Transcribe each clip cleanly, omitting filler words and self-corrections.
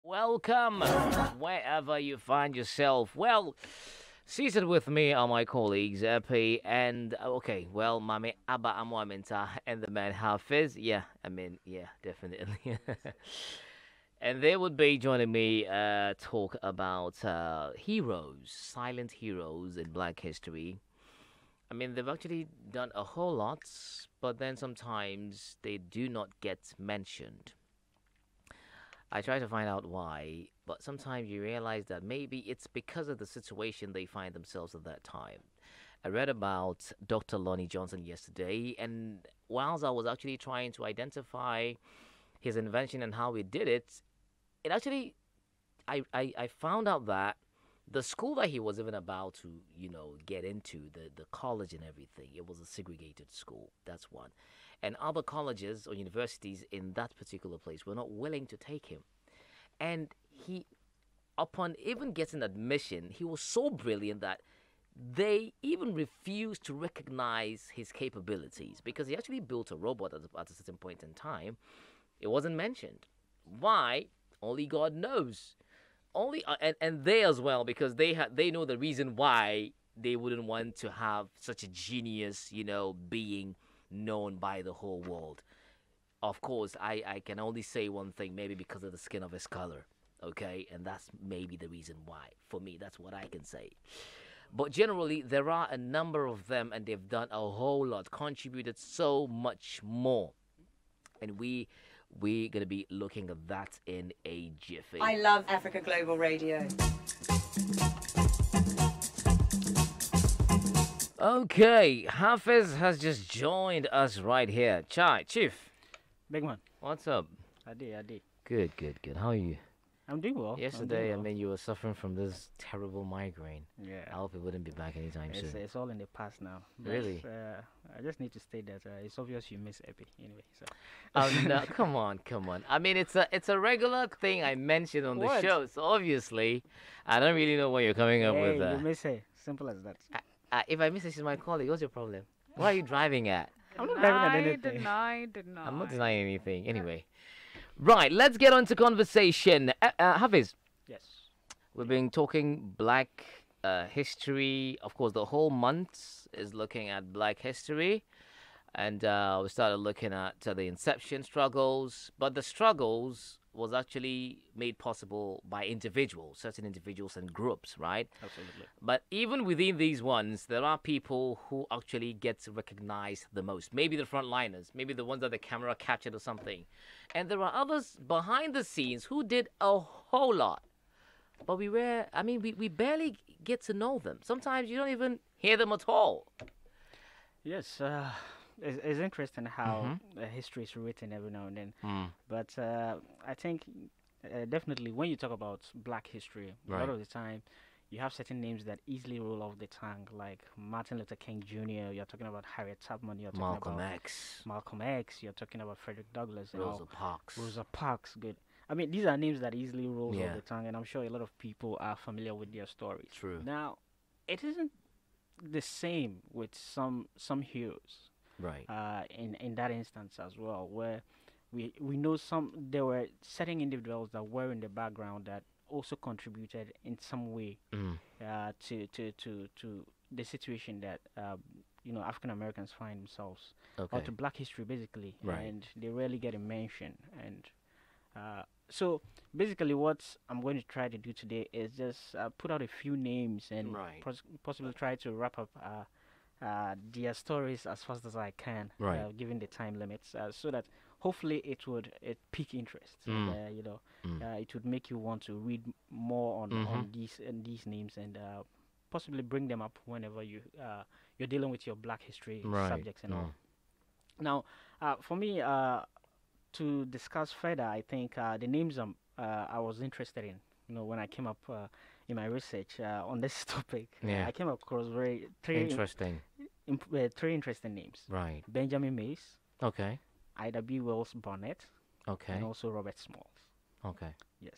Welcome wherever you find yourself. Well, seated with me are my colleagues, Epi and Mami Abba Amwaminta and the man Hafiz. Yeah, definitely. And they would be joining me talk about heroes, silent heroes in Black history. I mean, they've actually done a whole lot, but then sometimes they do not get mentioned. I try to find out why, but sometimes you realize that maybe it's because of the situation they find themselves at that time. I read about Dr. Lonnie Johnson yesterday, and whilst I was actually trying to identify his invention and how he did it, it actually, I found out that the school that he was even about to, get into, the college and everything, it was a segregated school. That's one. And other colleges or universities in that particular place were not willing to take him. And he, upon even getting admission, he was so brilliant that they even refused to recognize his capabilities because he actually built a robot at a certain point in time. It wasn't mentioned. Why? Only God knows. Only and they as well, because they know the reason why they wouldn't want to have such a genius, being known by the whole world. Of course, I can only say one thing, maybe because of the skin of his color, okay? And that's maybe the reason why. For me, that's what I can say. But generally, there are a number of them, and they've done a whole lot, contributed so much more. And we're going to be looking at that in a jiffy. I love Africa Global Radio. Okay, Hafiz has just joined us right here. Chief. Big man. What's up? I did. Good. How are you? I'm doing well. Yesterday, you were suffering from this terrible migraine. Yeah. I hope it wouldn't be back anytime soon. It's all in the past now. Really? I just need to state that it's obvious you miss Epi anyway. So. Oh no! Come on! I mean, it's a regular thing I mentioned on the show. So obviously, I don't really know what you're coming up with. You miss her. Simple as that. If I miss her, she's my colleague. What's your problem? What are you driving at? I'm not driving at anything. Deny. I'm not denying anything. Anyway. Right, let's get on to conversation. Hafiz. Yes. We've been talking Black history. Of course, the whole month is looking at Black history. And we started looking at the inception struggles. But the struggles was actually made possible by individuals, certain individuals and groups, right? Absolutely. But even within these ones, there are people who actually get recognized the most. Maybe the frontliners, maybe the ones that the camera captured or something. And there are others behind the scenes who did a whole lot. But we barely get to know them. Sometimes you don't even hear them at all. Yes. It's interesting how history is written every now and then. But I think definitely when you talk about Black history, a lot of the time you have certain names that easily roll off the tongue, like Martin Luther King Jr., you're talking about Harriet Tubman, you're talking about Malcolm X, you're talking about Frederick Douglass, Rosa Parks, good. I mean, these are names that easily roll off the tongue, and I'm sure a lot of people are familiar with their stories. True. Now, it isn't the same with some heroes. Right. In that instance as well, where we know there were certain individuals that were in the background that also contributed in some way to the situation that African Americans find themselves, or to Black history basically, and they rarely get a mention. And so basically, what I'm going to try to do today is just put out a few names and possibly try to wrap up their stories as fast as I can, given the time limits, so that hopefully it pique interest. And, it would make you want to read more on these names and possibly bring them up whenever you're dealing with your Black history subjects and all. Now, for me to discuss further, I think the names I was interested in, when I came up in my research on this topic, I came across three interesting names. Right. Benjamin Mays. Okay. Ida B. Wells Barnett. Okay. And also Robert Smalls. Okay. Yes.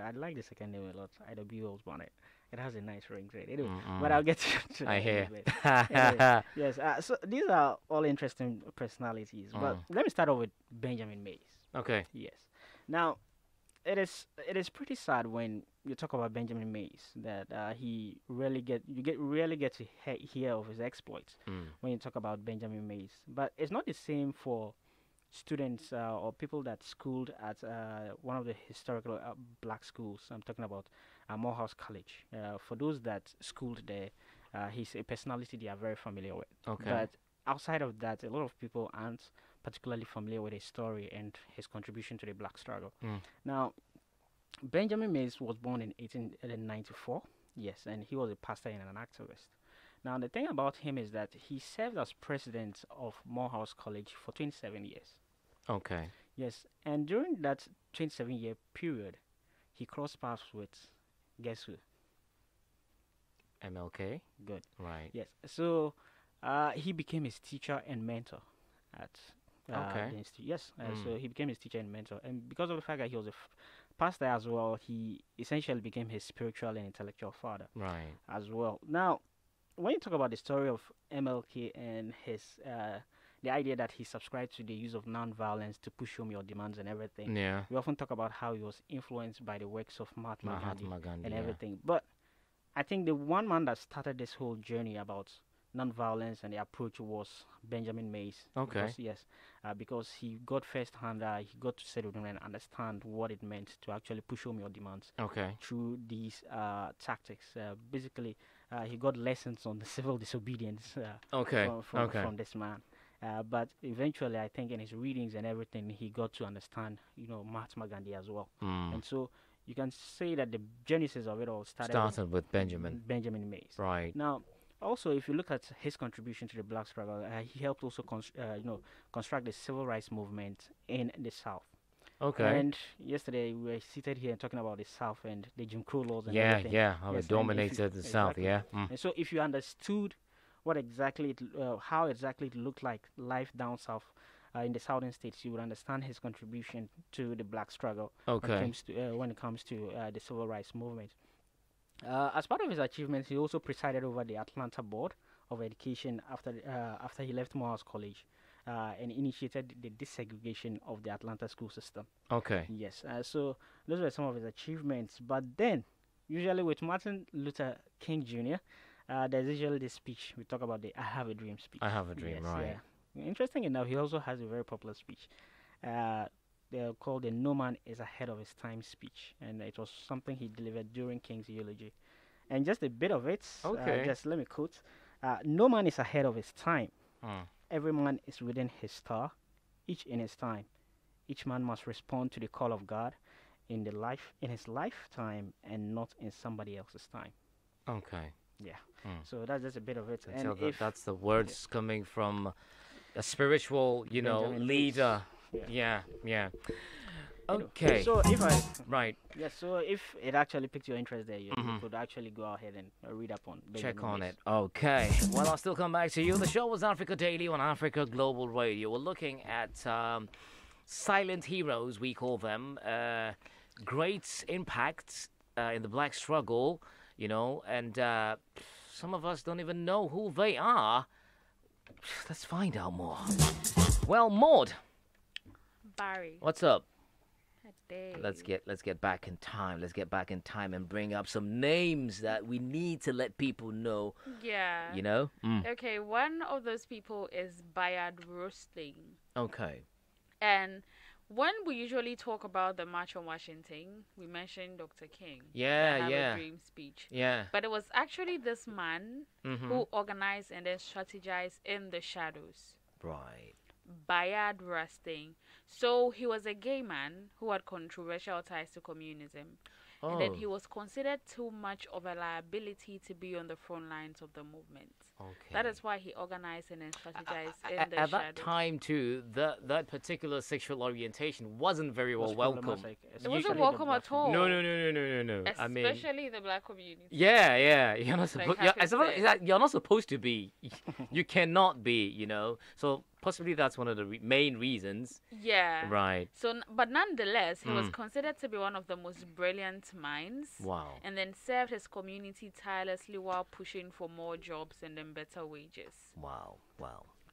I like the second name a lot. Ida B. Wells Barnett. It has a nice ring to it. Anyway, but I'll get to that. I hear. Anyway, yes. So these are all interesting personalities. But let me start off with Benjamin Mays. Okay. Yes. Now, it is pretty sad when you talk about Benjamin Mays that he rarely get to hear of his exploits Mm. when you talk about Benjamin Mays. But it's not the same for students or people that schooled at one of the historical black schools. I'm talking about Morehouse College. For those that schooled there, he's a personality they are very familiar with. Okay. But outside of that, a lot of people aren't particularly familiar with his story and his contribution to the black struggle. Mm. Now, Benjamin Mays was born in 1894, yes, and he was a pastor and an activist. Now, the thing about him is that he served as president of Morehouse College for 27 years. Okay. Yes, and during that 27-year period, he crossed paths with, guess who? MLK. Good. Right. Yes, so he became his teacher and mentor at Okay. the institute. Yes, so Mm. he became his teacher and mentor, and because of the fact that he was a pastor as well, he essentially became his spiritual and intellectual father Right. as well. Now, when you talk about the story of MLK and his the idea that he subscribed to the use of non-violence to push home your demands and everything, Yeah. we often talk about how he was influenced by the works of Mahatma Gandhi Mahatma Gandhi. and Yeah. everything. But I think the one man that started this whole journey about non-violence and the approach was Benjamin Mays. Okay. Because, yes, because he got first-hand, he got to sit with them and understand what it meant to actually push home your demands Okay. through these tactics. Basically, he got lessons on the civil disobedience Okay. Okay. from this man. But eventually, I think in his readings and everything, he got to understand, Mahatma Gandhi as well. Mm. And so you can say that the genesis of it all started With Benjamin. Benjamin Mays. Right. Now, also, if you look at his contribution to the black struggle, he helped also construct the civil rights movement in the South. Okay. And yesterday we were seated here and talking about the South and the Jim Crow laws and Yeah. everything. Yeah. How Yes, it and dominated the South. exactly. Yeah. Mm. And so, if you understood what exactly, how exactly it looked like life down south in the southern states, you would understand his contribution to the black struggle Okay. when it comes to the civil rights movement. As part of his achievements, he also presided over the Atlanta Board of Education after he left Morehouse College and initiated the desegregation of the Atlanta school system. Okay. Yes, so those were some of his achievements. But then, usually with Martin Luther King Jr., there's usually this speech. We talk about the "I Have a Dream" speech. I have a dream. Yes, Right. yeah. Interesting enough, he also has a very popular speech. They're called the "No Man is Ahead of His Time" speech, and it was something he delivered during King's eulogy. And just a bit of it. Okay. Just let me quote: "No man is ahead of his time. Mm. Every man is within his star, each in his time. Each man must respond to the call of God in his lifetime, and not in somebody else's time." Okay. Yeah. Mm. So that's just a bit of it. So And if that's the words coming from a spiritual, Benjamin Mays. leader. Yeah. Yeah. Yeah. you know, Okay. So if I Right. so if it actually picked your interest there, you Mhm. could actually go ahead and read up on Check Benjamin on Mays. it. Okay. Well, I'll still come back to you. The show was Africa Daily on Africa Global Radio. We're looking at silent heroes, we call them, great impacts in the black struggle, and some of us don't even know who they are. Let's find out more. Well, Maud, Barry. what's up? Day. Let's get back in time. Let's get back in time and bring up some names that we need to let people know. Yeah. Mm. Okay, one of those people is Bayard Rustin. Okay. And when we usually talk about the March on Washington, we mention Dr. King. Yeah, the Have yeah. a Dream speech. Yeah. But it was actually this man Mm-hmm. who organized and then strategized in the shadows. Right. Bayard Rustin. So he was a gay man who had controversial ties to communism. And then he was considered too much of a liability to be on the front lines of the movement. Okay. That is why he organized and then strategized in the At that shadows. time too, that particular sexual orientation wasn't very well Was welcome. problematic, It especially wasn't the welcome black at all. No. I mean, Especially the black community. yeah. You're not Like supposed. Hafiz said. You're not supposed to be. You cannot be. So possibly that's one of the main reasons. Yeah. Right. So, but nonetheless, he was considered to be one of the most brilliant minds. Wow. And then served his community tirelessly while pushing for more jobs and then better wages. Wow.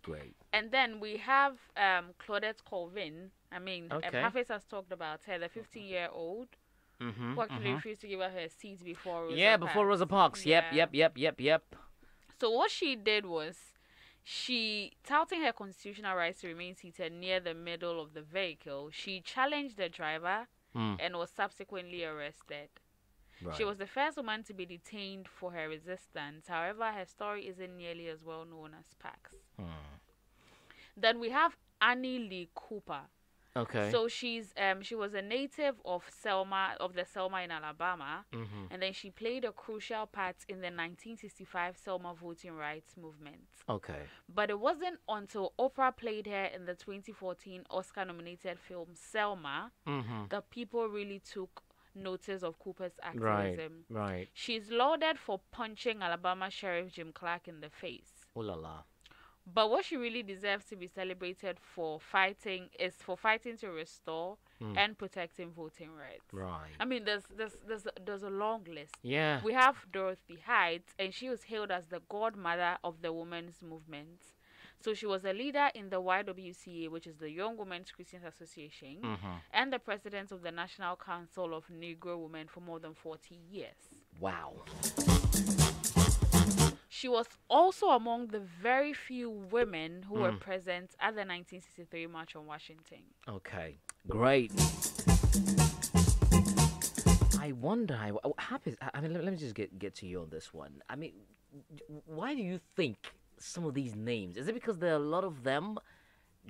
Great. And then we have Claudette Colvin, I mean, Okay. Hafiz has talked about her, the 15-year-old Mm-hmm. who actually Mm-hmm. refused to give her seat before Rosa Yeah, before Parks. Rosa Parks. Yep, Yeah. yep, yep, yep, yep. So what she did was, she, touting her constitutional rights to remain seated near the middle of the vehicle, she challenged the driver Mm. and was subsequently arrested. Right. She was the first woman to be detained for her resistance. However, her story isn't nearly as well known as Parks. Hmm. Then we have Annie Lee Cooper. Okay. So she was a native of the Selma in Alabama, Mm-hmm. and then she played a crucial part in the 1965 Selma voting rights movement. Okay. But it wasn't until Oprah played her in the 2014 Oscar-nominated film Selma Mm-hmm. that people really took notice of Cooper's Right. activism. Right. She's lauded for punching Alabama Sheriff Jim Clark in the face. Ooh la la. But what she really deserves to be celebrated for fighting to restore and protecting voting rights. Right. I mean, there's a long list. Yeah. We have Dorothy Height, and she was hailed as the godmother of the women's movement. So she was a leader in the YWCA, which is the Young Women's Christian Association, and the president of the National Council of Negro Women for more than 40 years. Wow. She was also among the very few women who were present at the 1963 March on Washington. Okay. Great. I wonder. Happy. I mean, let me just get to you on this one. I mean, why do you think some of these names? Is it because there are a lot of them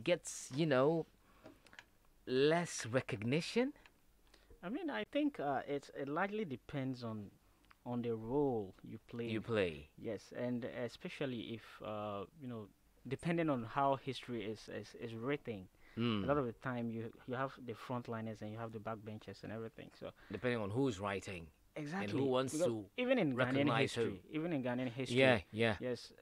gets less recognition? I mean, I think it largely depends on the role you play. You play. Yes, and especially if depending on how history is written. A lot of the time you have the frontliners and you have the backbenchers and everything. So Depending on who's writing. exactly, who wants because to even in Ghanaian recognize who. history, Yeah. Yeah. yes,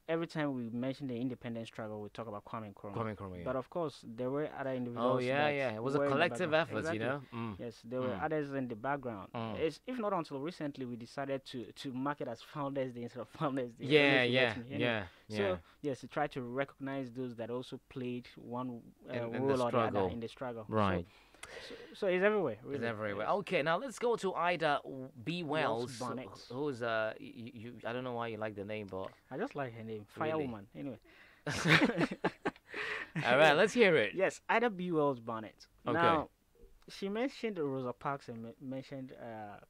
every time we mention the independence struggle, we talk about Kwame Nkrumah. Kwame Nkrumah, yeah. But of course, there were other individuals. Oh yeah, that yeah. It was a were in the collective background. effort, Exactly. Yes, there were others in the background. It's if not until recently we decided to mark it as Founders Day instead of Founders Day. Yeah, If you yeah, get me, you know. yeah, yeah. So yes, to try to recognize those that also played one In the role or the other struggle. in the struggle. Right. So it's everywhere. Really. It's everywhere. Yes. Okay, now let's go to Ida B. Wells, Barnett. who's you I don't know why you like the name, but I just like her name, Really? Firewoman. Anyway. all right, let's hear it. Yes, Ida B. Wells Barnett. Okay. Now, she mentioned Rosa Parks and mentioned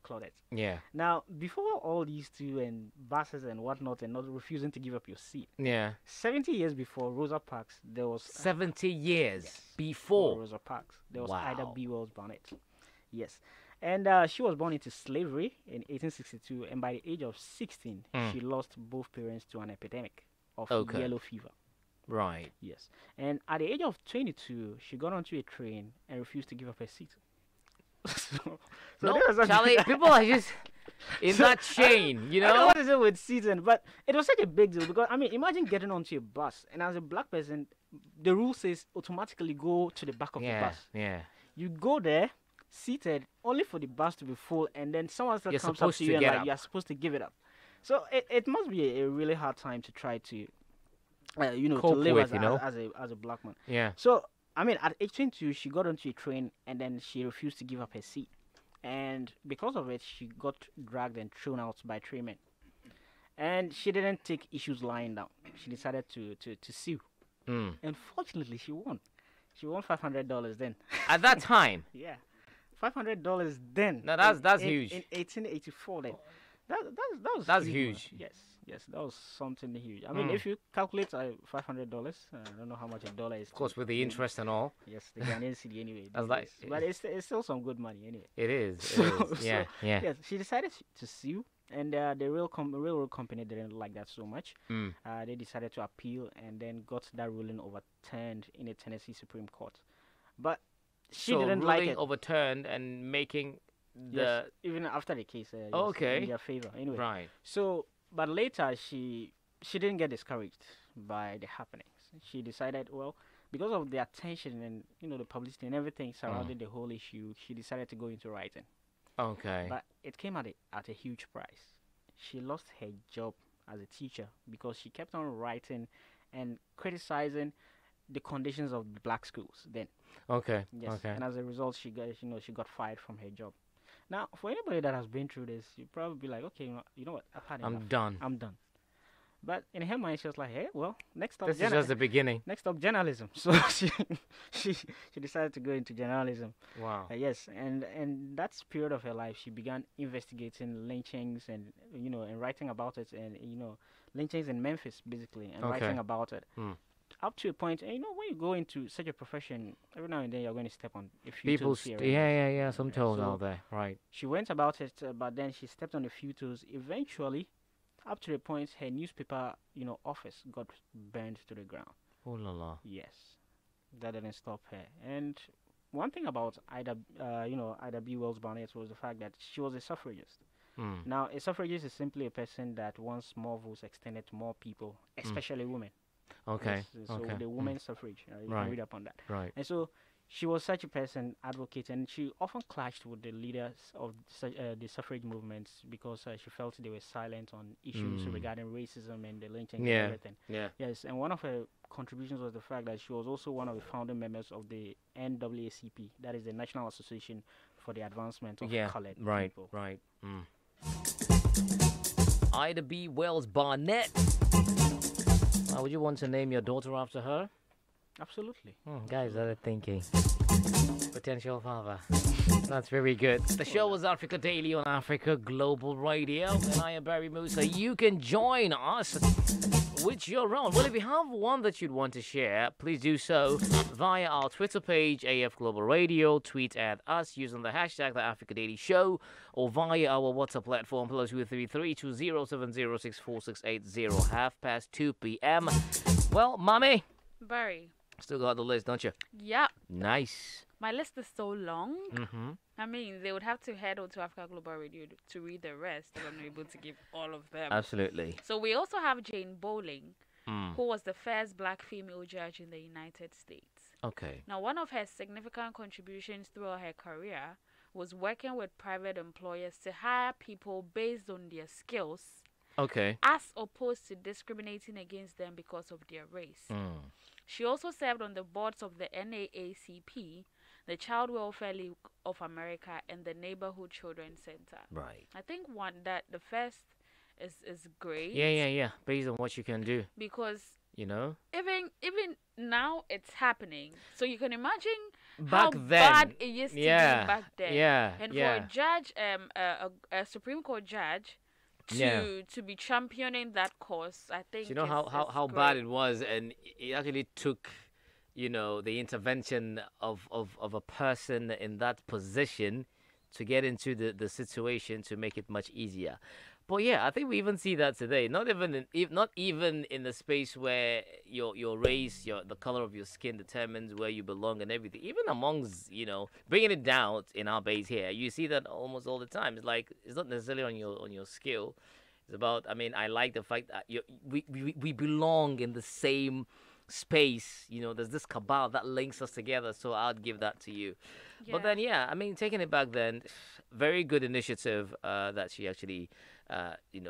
Claudette. Yeah, Now, before all these two and buses and whatnot and not refusing to give up your seat, yeah. 70 years before Rosa Parks, there was 70 years before before. Rosa Parks, there was Wow. Ida B. Wells Barnett. Yes. And she was born into slavery in 1862, and by the age of 16, she lost both parents to an epidemic of Okay. yellow fever. Right. Yes. And at the age of 22, she got onto a train and refused to give up her seat. so No, there was something- Charlie, people are just in that chain, you I don't know know? what is it with season, but it was such a big deal because I mean, imagine getting onto a bus, and as a black person, the rule says automatically go to the back of the Yeah, bus. yeah. You go there, seated, only for the bus to be full, and then someone else You're comes up supposed to to you and get like up. you're supposed to give it up. So it must be a really hard time to try to, to Cope live with, as, you know? as a black man. Yeah. So I mean, at age 22, she got onto a train, and then she refused to give up her seat, and because of it, she got dragged and thrown out by three men. And she didn't take issues lying down. She decided to sue, and fortunately, she won. She won $500 then. At that time. Yeah, $500 then. No, that's in, huge. In 1884 then. That was That's man. huge. Yes, that was something huge. I mean, if you calculate $500, I don't know how much a dollar is. Of course, with the interest and all. Yes, the Ghanaian city anyway. That's these like- days. But it's still some good money anyway. It is. It So- is. Yeah, so, yeah. Yes, she decided to sue, and the railroad company didn't like that so much. They decided to appeal, and then got that ruling overturned in the Tennessee Supreme Court. But she So didn't like ruling it. overturned and making the Yes, even after the case, yes, Okay. in their favor. Anyway, right. so but later she didn't get discouraged by the happenings. She decided, well, because of the attention and the publicity and everything surrounding the whole issue, she decided to go into writing. Okay. But it came at a huge price. She lost her job as a teacher because she kept on writing and criticizing the conditions of the black schools then. Okay. Yes, Okay. and as a result, she got fired from her job. Now, for anybody that has been through this, you probably be like, okay, you know what, I've had enough. I'm done. I'm done. But in her mind, she was like, hey, well, next up, This is just the beginning. next up, journalism. So she she decided to go into journalism. Wow. Yes, and that's period of her life, she began investigating lynchings and and writing about it, and lynchings in Memphis basically, and Okay. writing about it. Hmm. Up to a point, and when you go into such a profession, every now and then you're going to step on a few People, toes here. yeah, some toes So- out there, right? She went about it, but then she stepped on a few toes. Eventually, up to the point, her newspaper, office got burned to the ground. Oh la la. Yes, that didn't stop her. And one thing about Ida B. Wells Barnett was the fact that she was a suffragist. Mm. Now, a suffragist is simply a person that wants more votes extended to more people, especially women. Okay. Yes, so Okay. the women's suffrage, you Right. can read up on that. Right. And so she was such a person, advocate, and she often clashed with the leaders of the suffrage movements because she felt they were silent on issues regarding racism and the lynching Yeah. and everything. Yeah. Yes, and one of her contributions was the fact that she was also one of the founding members of the NAACP, that is the National Association for the Advancement of Yeah. Colored Right. People. Right. Mm. Ida B. Wells Barnett. Would you want to name your daughter after her? Absolutely. Guys, that are thinking. Potential father. That's very good. The show was Africa Daily on Africa Global Radio. And I am Barry Musa. You can join us with your own. Well, if you have one that you'd want to share, please do so via our Twitter page, AF Global Radio. Tweet at us using the hashtag The Africa Daily Show, or via our WhatsApp platform, +233 20706468, 2 p.m. Well, mommy, Barry. still got the list, don't you? Yep. Nice. My list is so long. Mm-hmm. I mean, they would have to head on to Africa Global Radio to read the rest if I'm not able to give all of them. Absolutely. So we also have Jane Bowling, Mm. who was the first black female judge in the United States. Okay. Now, one of her significant contributions throughout her career was working with private employers to hire people based on their skills, Okay. as opposed to discriminating against them because of their race. Mm. She also served on the boards of the NAACP, the Child Welfare League of America, and the Neighborhood Children's Center. Right. I think the first is great. Yeah. Based on what you can do, Because you know. even now it's happening. So you can imagine Back how then. bad it used to Yeah. be back then. Yeah. And yeah. for a judge, a Supreme Court judge, to be championing that cause, I think. Do you know how bad it was, and it actually took, the intervention of a person in that position to get into the situation to make it much easier. But yeah, I think we even see that today. Not even in the space where your race, the color of your skin determines where you belong and everything. Even amongst bringing it down in our base here, you see that almost all the time. It's like it's not necessarily on your skill. It's about. I mean, I like the fact that we belong in the same space. There's this cabal that links us together. So I'd give that to you. Yeah. But then, I mean, taking it back then, very good initiative that she actually,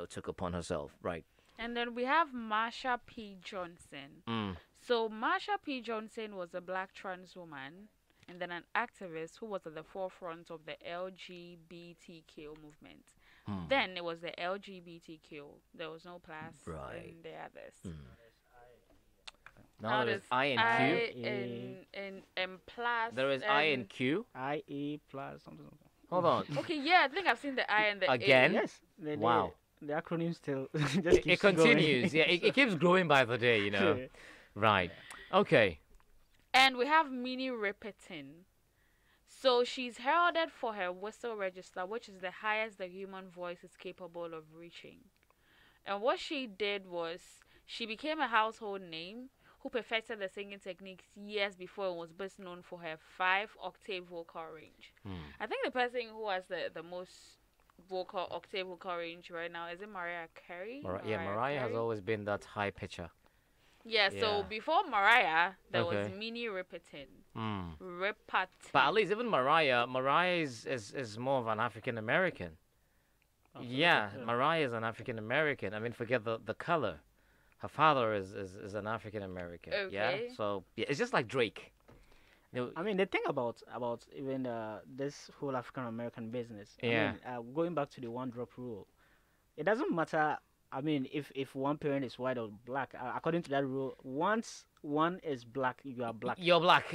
took upon herself, right? And then we have Marsha P. Johnson. Mm. So Marsha P. Johnson was a black trans woman and then an activist who was at the forefront of the LGBTQ movement. Then it was the LGBTQ. There was no plus Right. in the others. Now there is I and Q. And plus. There is I and Q. IA plus something. Hold on. Okay, yeah, I think I've seen the I and the Again? A. Yes. Wow. The acronym still just It keeps continues. going. Yeah, it keeps growing by the day, Right. Okay. And we have Minnie Riperton. So she's heralded for her whistle register, which is the highest the human voice is capable of reaching. And what she did was she became a household name who perfected the singing techniques years before and was best known for her 5-octave vocal range. I think the person who has the most octave vocal range right now is it Mariah Carey? Mariah has Carey? always been that high pitcher. Yeah, Yeah. so before Mariah, there was Okay. Minnie Riperton. Mm. Riperton. But at least even Mariah is more of an African American. Yeah, Mariah is an African American. I mean, forget the color. Her father is an African American. Yeah. Okay. So yeah, it's just like Drake. You know, I mean, the thing about even this whole African American business. Yeah. I mean, going back to the one drop rule, it doesn't matter. I mean, if one parent is white or black, according to that rule, once one is black, you are black. you're black.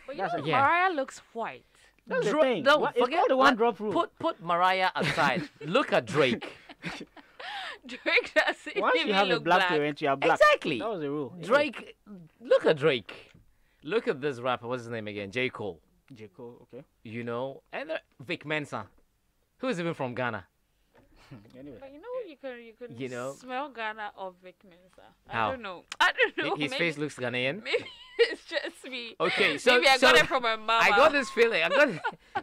But you That's know, it. Yeah. Mariah looks white. That's the Dro- thing. no, It's forget called the one like, drop rule. Put Mariah aside. Look at Drake. Drake doesn't Once even you have a look black parent, you are black. Exactly. That was the rule. Drake. Look at Drake. Look at this rapper. What's his name again? J. Cole. J. Cole, okay. You know, and Vic Mensa, who is even from Ghana. Anyway. But you know, you can You know? smell Ghana or Vic Mensa. How? I don't know. I don't know. His maybe, face looks Ghanaian. Maybe it's just me. Okay, so maybe I so got it from my mama. I got this feeling.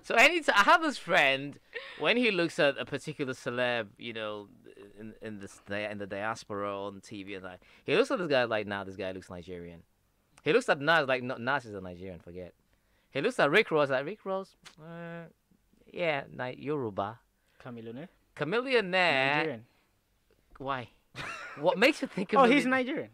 So anytime I have this friend, when he looks at a particular celeb, you know, in the diaspora on TV, and like he looks at this guy like, nah, this guy looks Nigerian. He looks at Nas like, no, Nas is a Nigerian. Forget. He looks at Rick Ross like Rick Ross. Yeah, Yoruba. Chameleone. Chameleon. Nigerian. Why? What makes you think? Oh, he's Nigerian.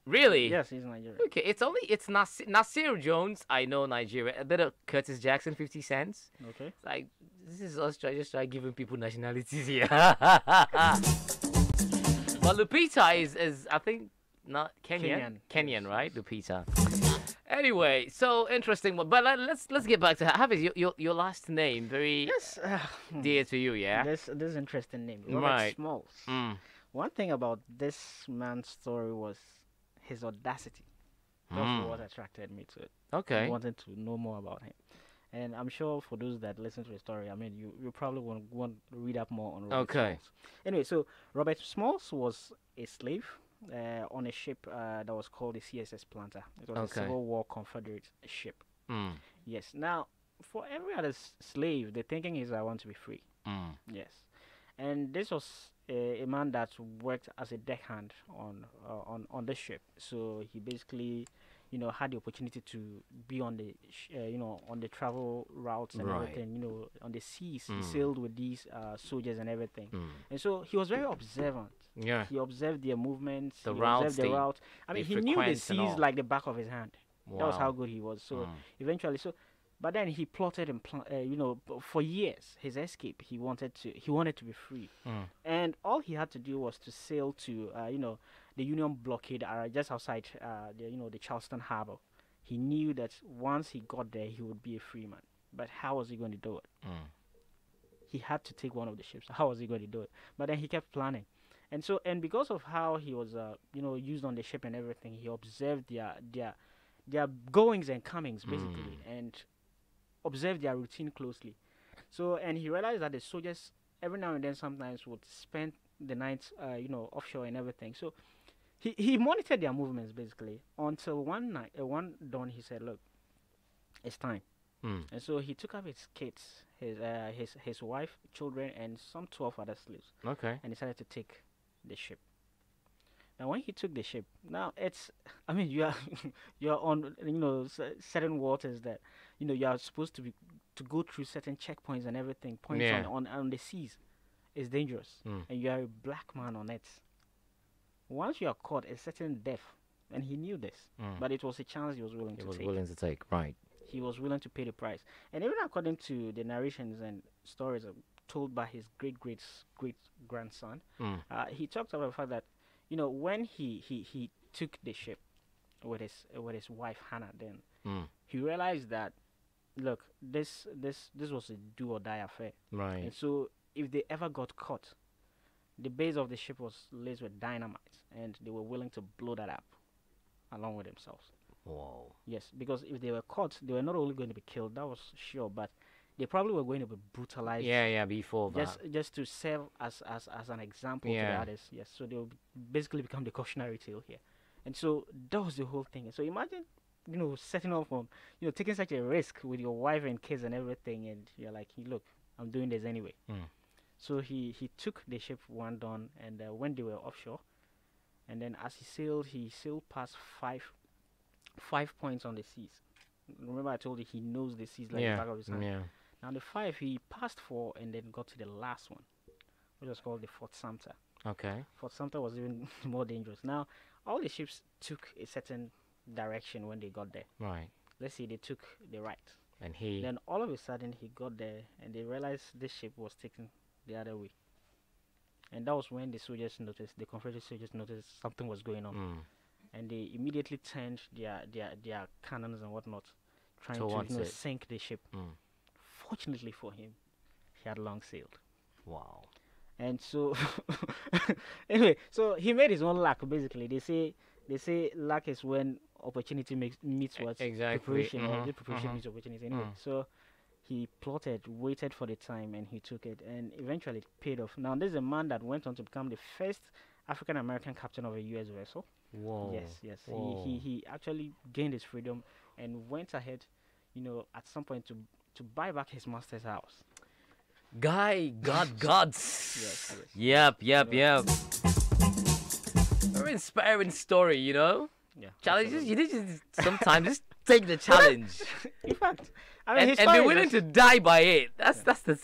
Really? Yes, he's Nigerian. Okay, it's Nasir Jones. I know Nigeria. A bit of Curtis Jackson, 50 cents. Okay. It's like this is us just try giving people nationalities here. But Lupita is I think not Kenyan. Kenyan, Yes, right? Lupita. Anyway, so interesting. But let's get back to Hafiz. Your last name very Yes. dear to you, yeah. This interesting name. Robert Right. Smalls. Mm. One thing about this man's story was his audacity. That's what attracted me to it. I Okay. wanted to know more about him. And I'm sure for those that listen to the story, I mean, you probably want to read up more on Robert Okay. Smalls. Anyway, so Robert Smalls was a slave on a ship that was called the CSS Planter. It was a Okay. Civil War Confederate ship. Mm. Yes. Now, for every other slave, the thinking is, I want to be free. Mm. Yes. And this was a man that worked as a deckhand on the ship. So he basically, had the opportunity to be on the, on the travel routes and Right. everything. On the seas, he Mm. sailed with these soldiers and everything. Mm. And so he was very observant. Yeah. He observed their movements. The he routes observed the they- route. I mean, they he knew the frequent and seas all. like the back of his hand. That was how Wow. good he was. So Mm. eventually, but then he plotted and for years his escape. He wanted to be free, Mm. and all he had to do was to sail to the Union blockade area just outside the Charleston Harbor. He knew that once he got there, he would be a free man. But how was he going to do it? Mm. He had to take one of the ships. How was he going to do it? But then he kept planning. And because of how he was used on the ship and everything, he observed their goings and comings basically, and observed their routine closely. So, and he realized that the soldiers every now and then sometimes would spend the night offshore and everything. So he monitored their movements basically until one night, one dawn, he said, "Look, it's time." Mm. And so he took up his kids, his wife, children, and some 12 other slaves, Okay. and decided to take the ship. Now, when he took the ship, now you are you're on certain waters that you are supposed to go through certain checkpoints and everything, points Yeah. on the seas. It's dangerous, Mm. and you are a black man on it. Once you are caught, it's certain death, and he knew this, Mm. but it was a chance he was willing He to was take. willing to take. Right. He was willing to pay the price. And even according to the narrations and stories told by his great grandson, Mm. he talked about the fact that when he took the ship with his wife Hannah, then Mm. he realized that, look, this was a do or die affair. Right. And so if they ever got caught, the base of the ship was laced with dynamite, and they were willing to blow that up along with themselves. Whoa. Yes, because if they were caught, they were not only going to be killed, that was sure, but they probably were going to be brutalized. Yeah. Before that. Just to serve as an example to the Yeah. others. Yes, so they will basically become the cautionary tale here. And so that was the whole thing. So imagine, setting off on, taking such a risk with your wife and kids and everything, and you're like, look, I'm doing this anyway. Mm. So he took the ship one dawn, and when they were offshore, and then as he sailed past five points on the seas. Remember I told you he knows the seas like the back of his hand. Yeah. Now the 5, he passed 4 and then got to the last one, which was called the Fort Sumter. Okay. Fort Sumter was even more dangerous. Now, all the ships took a certain direction when they got there. Right. Let's say they took the right. And he. Then all of a sudden he got there and they realized this ship was taking the other way. And that was when the soldiers noticed, the Confederate soldiers noticed something was going on. Mm. And they immediately turned their cannons and whatnot, trying Towards to it. sink the ship. Mm. Fortunately for him, he had long sailed. Wow. And so, anyway, so he made his own luck. Basically, they say luck is when opportunity meets what Exactly. preparation, or Mhm, the preparation mhm. meets opportunity. Anyway, Mm. so he plotted, waited for the time, and he took it, and eventually it paid off. Now, this is a man that went on to become the first African American captain of a U.S. vessel. Whoa. Yes. Whoa. He actually gained his freedom and went ahead, at some point to buy back his master's house. Guy got guts. Yes. Yep. Yeah. Very inspiring story, Yeah. Challenges. absolutely. You need to sometimes just take the challenge In fact, I mean, his and be story willing is- to die by it. That's the.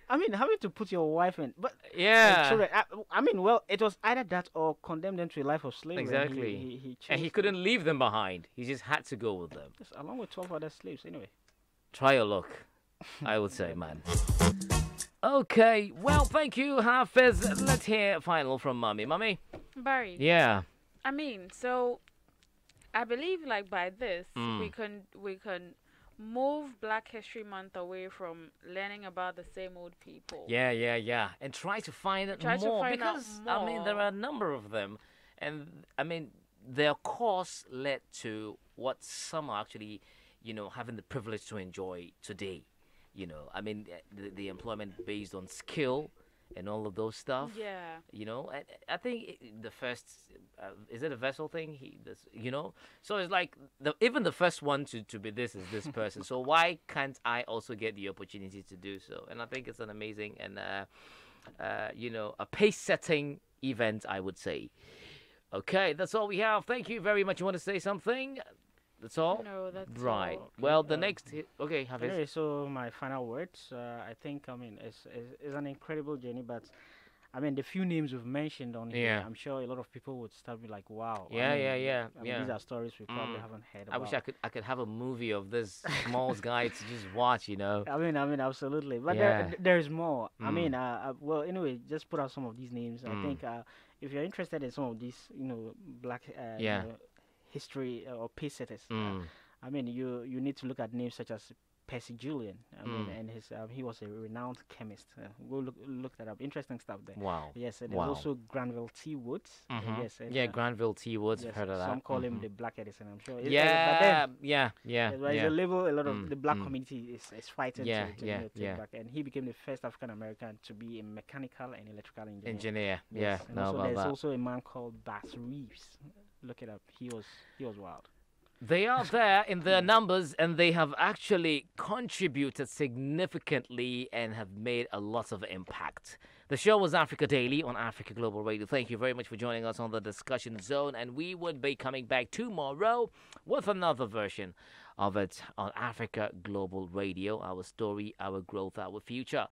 I mean, having to put your wife in, but Yeah. children. I mean, well, it was either that or condemn them to a life of slavery. and Exactly. He And he chose couldn't leave them behind. He just had to go with them. yes, along with 12 other slaves. Anyway. Try your luck, I would say, man. Okay, well, thank you, Hafiz. Let's hear final from Mummy. Mummy? Barry. Yeah. I mean, so I believe like by this Mm. we can move Black History Month away from learning about the same old people. Yeah. And try to find it Try to more. find out Because, I mean, there more. are a number of them. And, I mean, their course led to what some are actually, having the privilege to enjoy today. I mean, the employment based on skill and all of those stuff. Yeah. I think the first is it a vessel thing? So it's like even the first one to be this is this person. So why can't I also get the opportunity to do so? And I think it's an amazing and a pace setting event, I would say. Okay, that's all we have. Thank you very much. You want to say something? That's all. No, that's Right. all. Well, the um, next. Okay, Hafiz. Anyway, so my final words. I think it's an incredible journey, but I mean the few names we've mentioned on here. Yeah. I'm sure a lot of people would start be like, wow. Yeah. I mean, these Yeah. are stories we probably Mm. haven't heard I about. wish I could have a movie of this Smalls guy to just watch. I mean, absolutely. But Yeah. there's more. I Mm. mean, well, anyway, just put out some of these names. I Mm. think if you're interested in some of these, black Yeah. history or pace setters, Mm. I mean, you need to look at names such as Percy Julian. I mean, Mm. and his he was a renowned chemist. Go look that up. Interesting stuff there. Wow. Yes, and there's Wow. also Granville T. Woods. Mhm. Yes, and, Yeah, Granville T. Woods. yes, Heard of that. some call him Mhm. the Black Edison. I'm sure. Yeah, but then, yeah. yes, but it's a label a lot of Mm, the black mm. community is fighting Yeah, to yeah, take yeah. back. And he became the first African American to be a mechanical and electrical engineer. Engineer. Yes, Yeah. and Know also about there's that. also a man called Bass Reeves. Look it up. He was wild. They are there in their numbers, and they have actually contributed significantly and have made a lot of impact. The show was Africa Daily on Africa Global Radio. Thank you very much for joining us on the discussion zone, and we would be coming back tomorrow with another version of it on Africa Global Radio. Our story, our growth, our future.